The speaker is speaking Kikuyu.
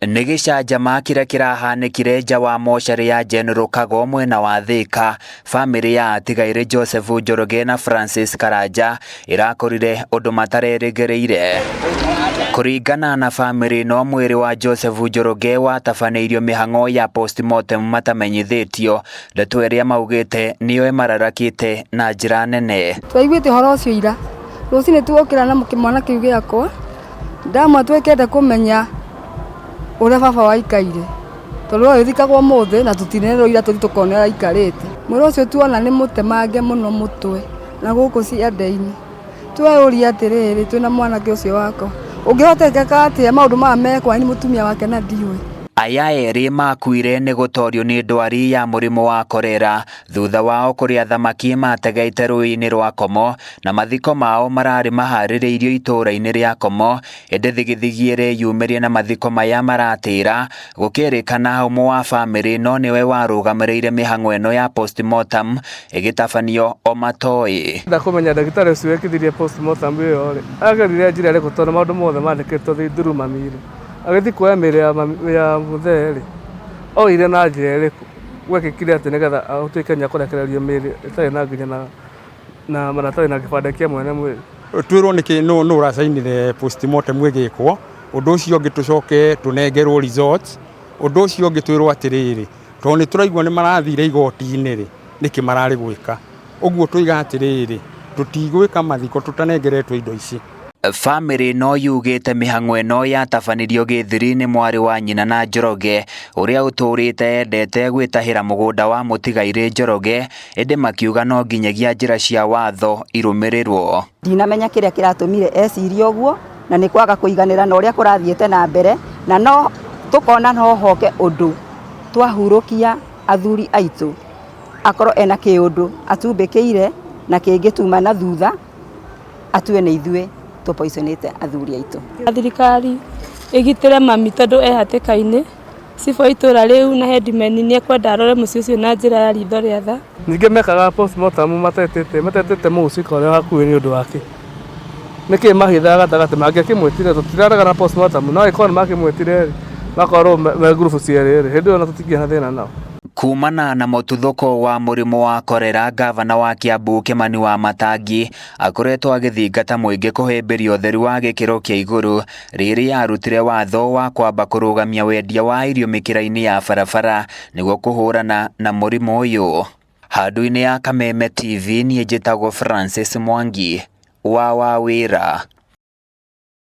Nĩ gĩcanjama kĩrĩa kĩrahanĩkire nja wa mocarĩ ya General Kago mwena wa Thika. Bamĩrĩ ya atigaire Joseph Njoroge na Francis Karanja ĩrakorire ũndũ matarerĩgĩrĩire. Kũringana na bamĩrĩ ĩno, mwĩrĩ wa Joseph Njoroge watabanĩirio mĩhang'o ya postmortem matamenyithĩtio. Ndeto ĩrĩa maugĩte nĩyo ĩmararakĩte na njĩra nene. Twaiguĩte ũhoro ũcio ira. Rũcinĩ tuokĩra na mwana kĩu gĩakwa. Ndamwa twekete kũmenya ũrĩa baba waikaire. Tondũ ũyũ thikagwo mũthĩ na tũtinerwo ira tũthi tũkonera aikarĩte. Mwĩrĩ ũcio tuona nĩ mũtemange mũno mũtwe na gũkũ ciande-inĩ. Tweyũria atĩrĩrĩ, twĩna mwanake ũcio wakwa. Ũngĩhotekeka atĩa maũndũ maya mekwo nĩ mũtumia wake na ndiũĩ. Aya erĩ makuire nĩ gũtorio nĩ ndwari ya mũrimũ wa korera thutha wao kũrĩa thamaki mategeite rũĩ-inĩ rwa Komo, na mathiko mao mararĩ maharĩrĩirio itũũra-inĩ rĩa Komo. Ĩndĩ thigithigi ĩrĩ yumĩrie na mathiko maya maratĩra, gũkĩrĩkana ũmwe wa bamĩrĩ ĩno nĩwe warũgamĩrĩire mĩhang'o ĩno ya postmortem ĩgĩtabanio o matoĩ. Ndakũmenya ndagĩtarĩ ũcio wekithirie postmortem ĩyo rĩ, agerire njĩra ĩrĩkũ tondũ maũndũ mothe mandĩkĩtwo through mami rĩ. Agĩthi kuoya mĩrĩ ya mũthee rĩ, oire na njĩra ĩrĩkũ gwekĩkire atĩ nĩgetha atuĩke nĩekũrekererio mĩrĩ ĩtarĩ na nginya na maratathi na gĩbandĩ kĩa mwene mwĩrĩ. Twĩrwo nĩkĩ nũ ũracainire postmortem ĩgĩkwo, ũndũ ũcio ũngĩ tũcoke tũnengerwo results, ũndũ ũcio ũngĩ twĩrwo atĩrĩrĩ, tondũ nĩ tũraigua nĩ marathire igoti-inĩ rĩ, nĩkĩ mararĩ gwĩka. Ũguo tũiga atĩrĩrĩ, tũtigwĩka mathiko tũtanengeretwo indo ici. Bamĩrĩ no yugĩte mĩhang'o ĩno yatabanirio gĩthiri nĩ mwarĩ wa nyina na Njoroge, ũrĩa ũtũrĩte endete gwĩtahĩra mũgũnda wa mũtigaire Njoroge, ĩndĩ makiuga no nginyagia njĩra cia watho irũmĩrĩrwo. Ndinamenya kĩrĩa kĩratũmire ecirie ũguo, na nĩ kwaga kũiganĩra na ũrĩa kũrathiĩte na mbere, na no tũkona no hoke ũndũ twahurũkia athuri aitũ akorwo ena kĩũndũ atumbĩkĩire na kĩngĩtuma na thutha atue nĩ ithuĩ tũpoiconĩte athuri aitũ. Thirikari ĩgitĩre mami tondũ e hatĩka-inĩ. Cibũ itũra rĩu na headman nĩ ekwenda arore mũciĩ ũcio na njĩra ya ritho rĩa tha. Ningĩ mekaga postmortem matetete mũcika ũrĩa hakuhĩ nĩ ũndũ wake. Nĩkĩ mahithaga gatagatĩ mangĩakĩmwĩtire tũtiraraga na postmortem, no ĩkorwo nĩmakĩmwĩtire makorwo me ngurubu cierĩ rĩ, hĩndĩ ĩyo na tũtingĩona thĩna nao. Kumana na mũtuthũko wa mũrimũ wa korera, gavana wa Kiambu Kimani Wamatangi akoretwo agĩthingata mũingĩ kũhĩmbĩria ũtheru wa gĩkĩro kĩa igũrũ, rĩrĩa arutire watho wa kwamba kũrũgamia wendia wa irio mĩkĩra-inĩ ya barabara nĩguo kũhũrana na mũrimũ ũyũ. Handũ-inĩ ya Kameme TV, niĩ njĩtagwo Francis Mwangi wa Wawĩra.